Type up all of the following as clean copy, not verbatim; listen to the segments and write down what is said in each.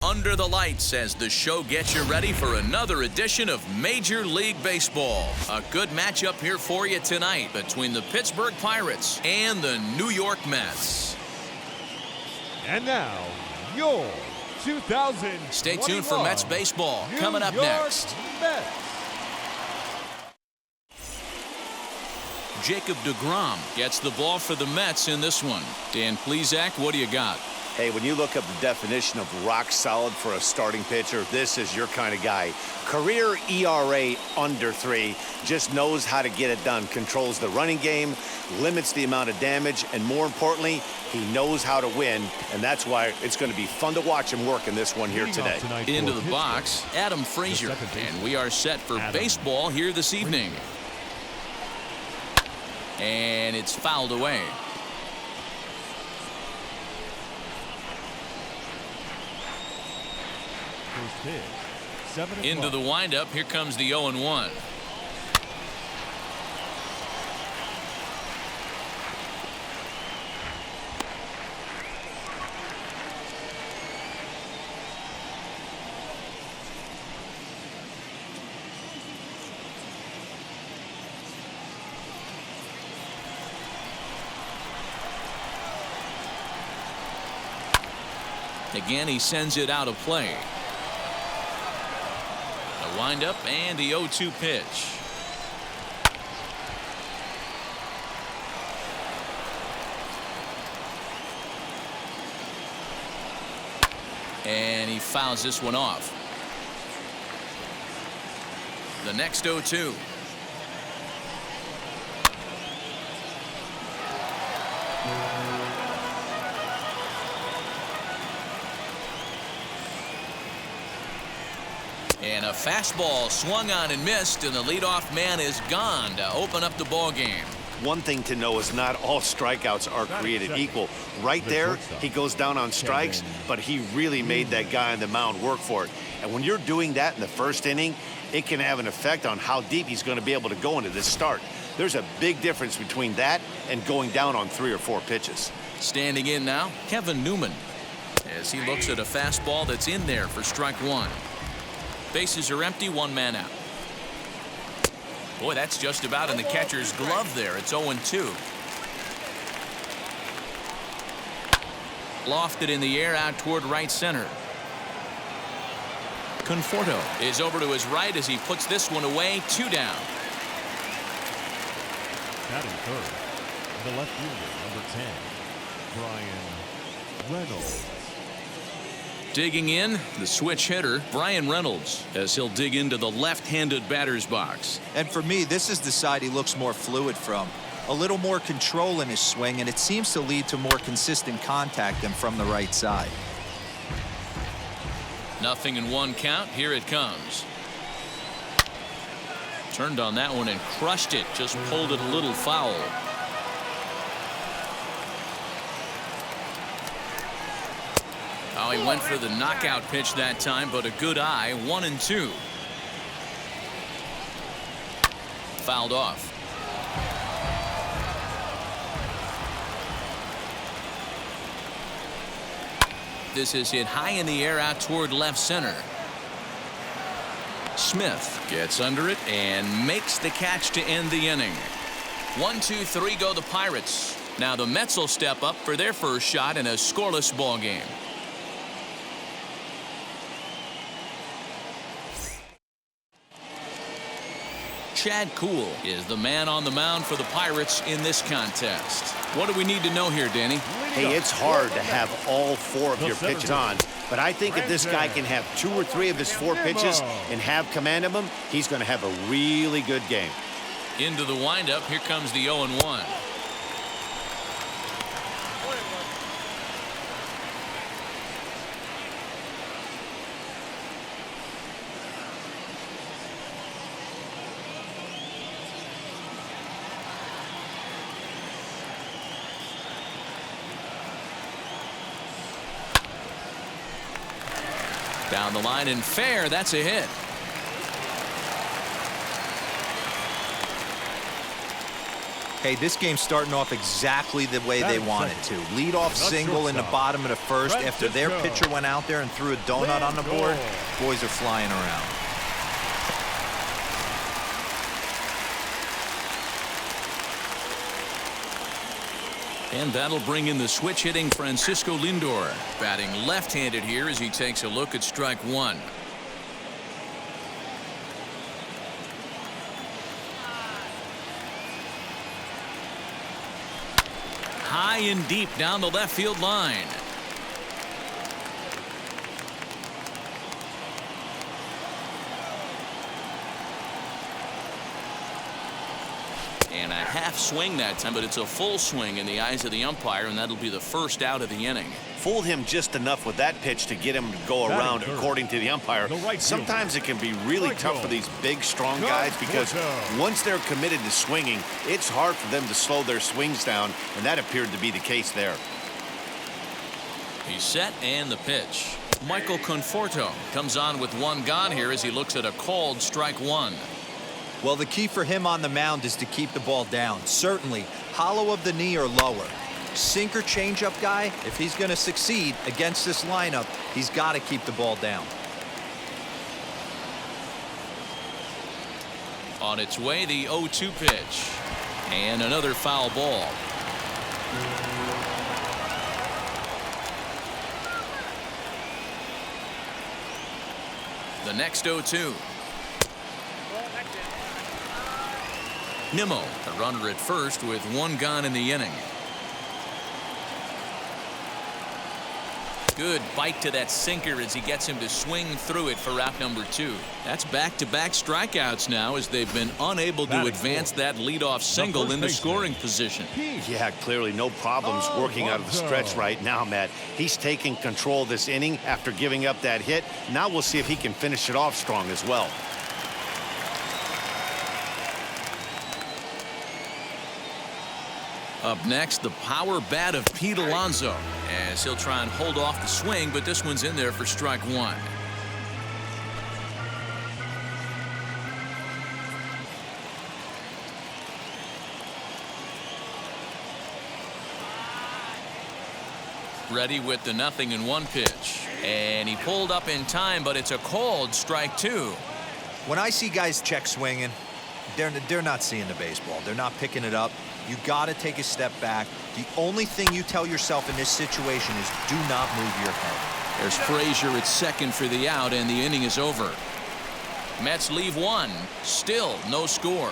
under the lights as the show gets you ready for another edition of Major League Baseball. A good matchup here for you tonight between the Pittsburgh Pirates and the New York Mets. And now, your 2021 Stay tuned for Mets baseball coming up New York next. Mets. Jacob deGrom gets the ball for the Mets in this one. Dan Plesac, what do you got? Hey, when you look up the definition of rock solid for a starting pitcher, this is your kind of guy. Career ERA under 3, just knows how to get it done, controls the running game, limits the amount of damage, and more importantly, he knows how to win, and that's why it's going to be fun to watch him work in this one here today. Into the box, Adam Frazier, and we are set for baseball here this evening. And it's fouled away. Into the windup, here comes the 0-1. Again, he sends it out of play. The windup and the 0-2 pitch. And he fouls this one off. The next 0-2. And a fastball swung on and missed, and the leadoff man is gone to open up the ball game. One thing to know is not all strikeouts are created equal. Right there, he goes down on strikes, but he really made that guy on the mound work for it. And when you're doing that in the first inning, it can have an effect on how deep he's going to be able to go into this start. There's a big difference between that and going down on 3 or 4 pitches. Standing in now, Kevin Newman, as he looks at a fastball that's in there for strike 1. Bases are empty, 1 man out. Boy, that's just about in the catcher's glove there. It's 0-2. Lofted in the air out toward right center. Conforto is over to his right as he puts this one away. 2 down. Batting third, the left fielder, number 10, Brian Reynolds. Digging in, the switch hitter, Brian Reynolds, as he'll dig into the left-handed batter's box. And for me, this is the side he looks more fluid from. A little more control in his swing, and it seems to lead to more consistent contact than from the right side. 0-1 count. Here it comes. Turned on that one and crushed it. Just pulled it a little foul. Oh, he went for the knockout pitch that time, but a good eye. 1-2. Fouled off. This is hit high in the air out toward left center. Smith gets under it and makes the catch to end the inning. 1-2-3 go the Pirates. Now the Mets will step up for their first shot in a scoreless ball game. Chad Kuhl is the man on the mound for the Pirates in this contest. What do we need to know here, Danny? Hey, it's hard to have all 4 of your pitches on, but I think if this guy can have 2 or 3 of his 4 pitches and have command of them, he's going to have a really good game. Into the windup, here comes the 0-1. Down the line and fair. That's a hit. Hey, this game's starting off exactly the way they want it to. Lead-off single in the bottom of the first after their pitcher went out there and threw a donut on the board. Boys are flying around. And that'll bring in the switch-hitting Francisco Lindor, batting left-handed here as he takes a look at strike one. High and deep down the left field line. And a half swing that time, but it's a full swing in the eyes of the umpire, and that'll be the first out of the inning. Fooled him just enough with that pitch to get him to go around, according to the umpire. Sometimes it can be really tough for these big, strong guys because once they're committed to swinging, it's hard for them to slow their swings down, and that appeared to be the case there. He's set, and the pitch. Michael Conforto comes on with one gone here as he looks at a called strike one. Well, the key for him on the mound is to keep the ball down. Certainly, hollow of the knee or lower. Sinker changeup guy, if he's going to succeed against this lineup, he's got to keep the ball down. On its way, the 0-2 pitch. And another foul ball. The next 0-2. Nimmo, the runner at first with one gone in the inning. Good bite to that sinker as he gets him to swing through it for out number two. That's back-to-back strikeouts now as they've been unable to advance that leadoff single into scoring position. Yeah, clearly no problems working out of the stretch right now, Matt. He's taking control of this inning after giving up that hit. Now we'll see if he can finish it off strong as well. Up next, the power bat of Pete Alonso as he'll try and hold off the swing, but this one's in there for strike one. Ready with the 0-1 pitch, and he pulled up in time, but it's a called strike two. When I see guys check swinging, they're not seeing the baseball. They're not picking it up. You got to take a step back. The only thing you tell yourself in this situation is do not move your head. There's Frazier at second for the out, and the inning is over. Mets leave one. Still no score.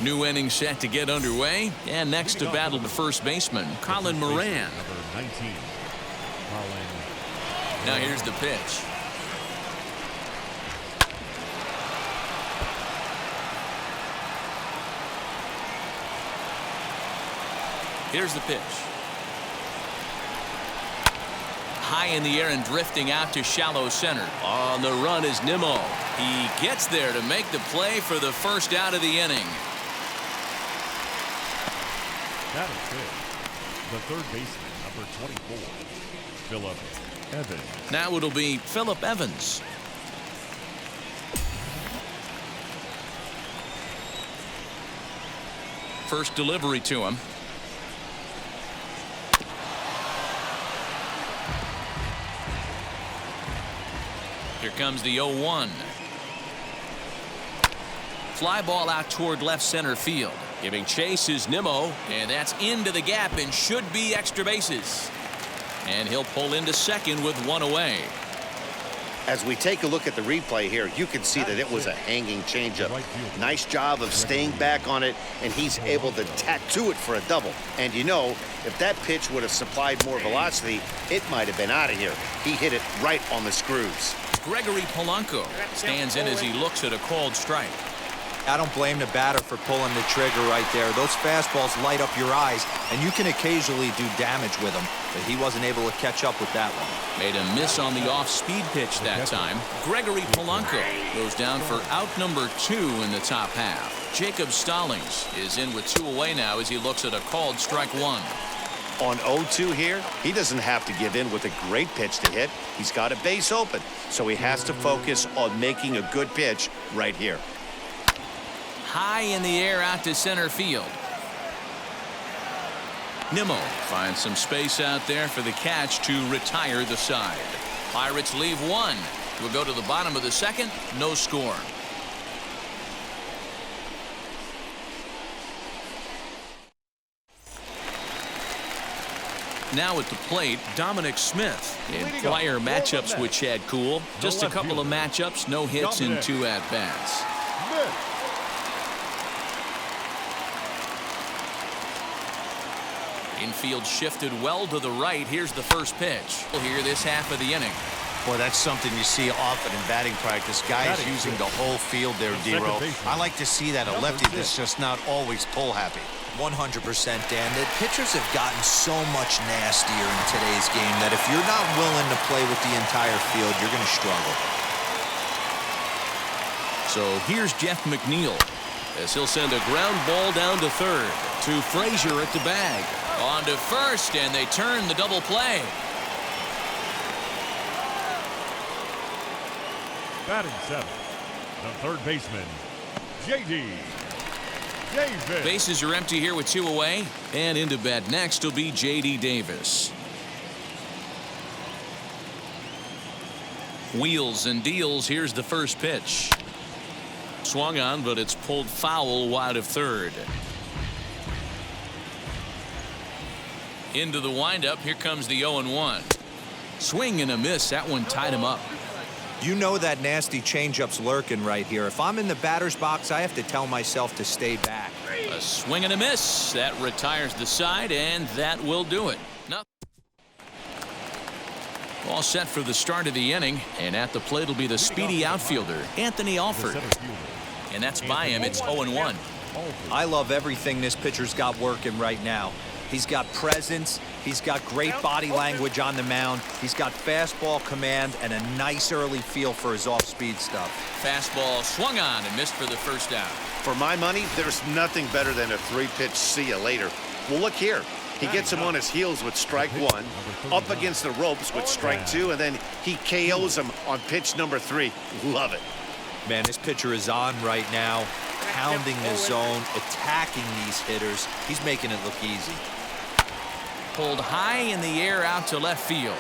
New inning set to get underway, and next to battle the first baseman, Colin Moran. Number 19, Colin. Now here's the pitch. Here's the pitch. High in the air and drifting out to shallow center. On the run is Nimmo. He gets there to make the play for the first out of the inning. That is good. The third baseman, number 24, Philip Evans. Now it'll be Philip Evans. First delivery to him. Here comes the 0-1. Fly ball out toward left center field. Giving chase is Nimmo, and that's into the gap and should be extra bases. And he'll pull into second with one away. As we take a look at the replay here, you can see that it was a hanging changeup. Nice job of staying back on it, and he's able to tattoo it for a double. And you know, if that pitch would have supplied more velocity, it might have been out of here. He hit it right on the screws. Gregory Polanco stands in as he looks at a called strike. I don't blame the batter for pulling the trigger right there. Those fastballs light up your eyes, and you can occasionally do damage with them, but he wasn't able to catch up with that one. Made a miss on the off-speed pitch that time. Gregory Polanco goes down for out number 2 in the top half. Jacob Stallings is in with 2 away now as he looks at a called strike one. On 0-2 here, he doesn't have to give in with a great pitch to hit. He's got a base open, so he has to focus on making a good pitch right here. High in the air out to center field. Nimmo finds some space out there for the catch to retire the side. Pirates leave one. We'll go to the bottom of the second. No score. Now at the plate, Dominic Smith. In prior matchups with Chad Kuhl, just a couple of matchups, no hits in 2 at-bats. Infield shifted well to the right. Here's the first pitch. We'll hear this half of the inning. Boy, that's something you see often in batting practice. Guys using the whole field there, D-Row. I like to see that. A lefty that's just not always pull happy. 100%, Dan. The pitchers have gotten so much nastier in today's game that if you're not willing to play with the entire field, you're going to struggle. So here's Jeff McNeil as he'll send a ground ball down to third to Frazier at the bag. On to first, and they turn the double play. Batting 7th, the third baseman, J.D. Davis. Bases are empty here with 2 away, and into bat next will be J.D. Davis. Wheels and deals. Here's the first pitch. Swung on, but it's pulled foul wide of third. Into the windup. Here comes the 0-1. Swing and a miss. That one tied him up. You know that nasty changeup's lurking right here. If I'm in the batter's box, I have to tell myself to stay back. A swing and a miss. That retires the side, and that will do it. Nothing. All set for the start of the inning, and at the plate will be the speedy outfielder, Anthony Alford. And that's by him. It's 0-1. I love everything this pitcher's got working right now. He's got presence. He's got great body language on the mound. He's got fastball command and a nice early feel for his off-speed stuff. Fastball swung on and missed for the first out. For my money, there's nothing better than a 3-pitch see you later. Well, look here. He gets him on his heels with strike 1, up against the ropes with strike 2, and then he KOs him on pitch number 3. Love it. Man, this pitcher is on right now, pounding the zone, attacking these hitters. He's making it look easy. Pulled high in the air out to left field.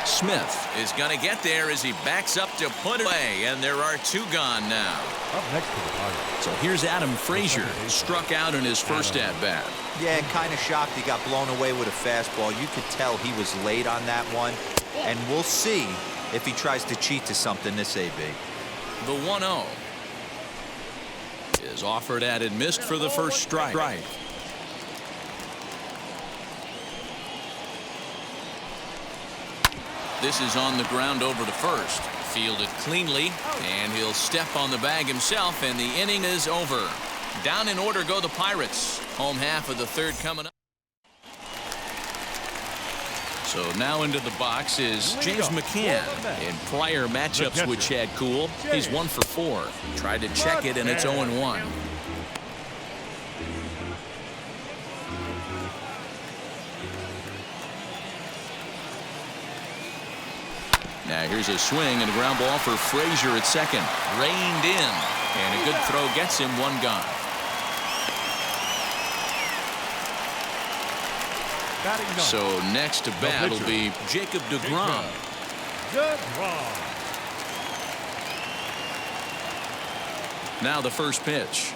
Smith is going to get there as he backs up to put it away, and there are 2 gone now. Up next to the Pirates. So here's Adam Frazier, struck out in his first at-bat. Yeah, kind of shocked he got blown away with a fastball. You could tell he was late on that one, and we'll see if he tries to cheat to something this AB. The 1-0 is offered at and missed for the first strike. This is on the ground over to first. Fielded cleanly, and he'll step on the bag himself, and the inning is over. Down in order go the Pirates. Home half of the third coming up. So now into the box is James McCann. In prior matchups with Chad Kuhl, he's 1 for 4. Tried to check it, and it's 0-1. Now here's a swing and a ground ball for Frazier at second. Reined in, and a good throw gets him 1 gone. So next to bat will be Jacob deGrom. Now the first pitch.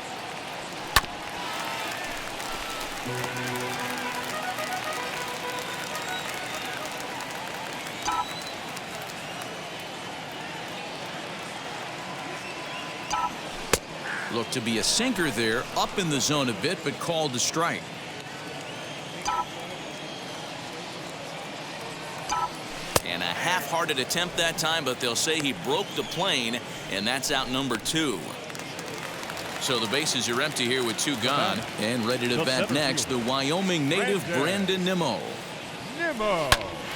Looked to be a sinker there, up in the zone a bit, but called a strike. And a half-hearted attempt that time, but they'll say he broke the plane, and that's out number 2. So the bases are empty here with 2 gone, and ready to bat next, the Wyoming native Brandon Nimmo.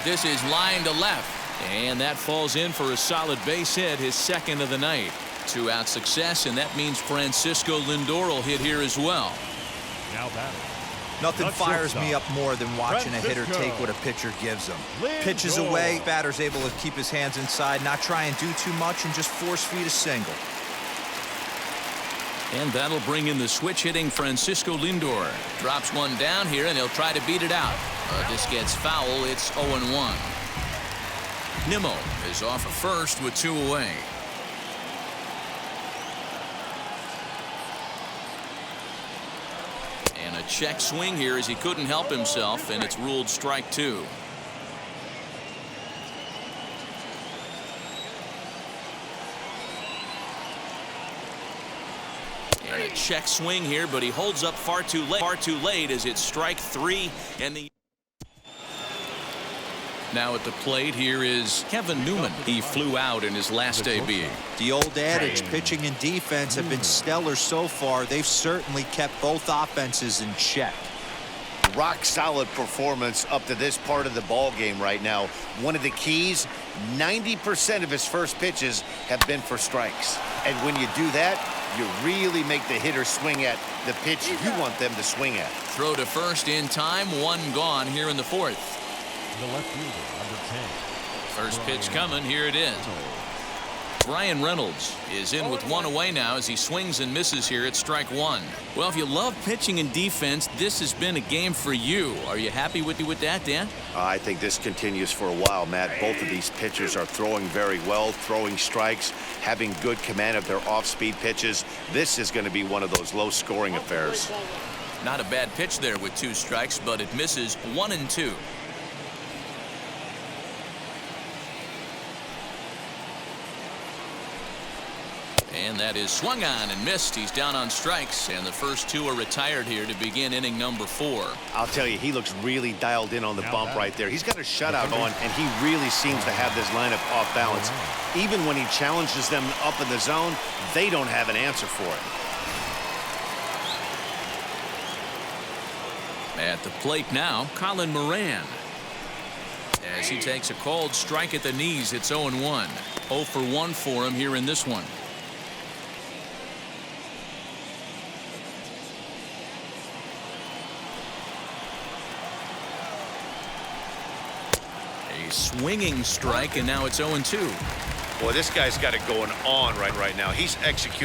This is line to left, and that falls in for a solid base hit, his second of the night. 2-out success, and that means Francisco Lindor will hit here as well. Now batting, Nothing That's fires your me stop. up more than watching a hitter Francisco. take what a pitcher gives him. Lindor. Pitches away, batter's able to keep his hands inside, not try and do too much, and just force feed a single. And that'll bring in the switch-hitting Francisco Lindor. Drops one down here, and he'll try to beat it out. But this gets foul. It's 0-1. Nimmo is off at first with 2 away. And a check swing here as he couldn't help himself, and it's ruled strike 2. And a check swing here, but he holds up far too late as it's strike 3. And the now at the plate here is Kevin Newman. He flew out in his last AB. The old adage, pitching and defense have been stellar so far. They've certainly kept both offenses in check. Rock solid performance up to this part of the ball game right now. One of the keys, 90% of his first pitches have been for strikes. And when you do that, you really make the hitter swing at the pitch you want them to swing at. Throw to first in time, 1 gone here in the 4th. The left fielder, number 10. First pitch coming, here it is. Brian Reynolds is in with 1 away now as he swings and misses here at strike 1. Well, if you love pitching and defense, this has been a game for you. Are you happy with that, Dan? I think this continues for a while, Matt. Both of these pitchers are throwing very well, throwing strikes, having good command of their off-speed pitches. This is going to be one of those low-scoring affairs. Not a bad pitch there with 2 strikes, but it misses 1-2. And that is swung on and missed. He's down on strikes, and the first 2 are retired here to begin inning number 4. I'll tell you, he looks really dialed in on the bump right there. He's got a shutout on, and he really seems to have this lineup off balance. Even when he challenges them up in the zone, they don't have an answer for it. At the plate now, Colin Moran. As he takes a called strike at the knees, it's 0-1. 0 for 1 for him here in this one. A swinging strike, and now it's 0-2. Boy, this guy's got it going on right now. He's executing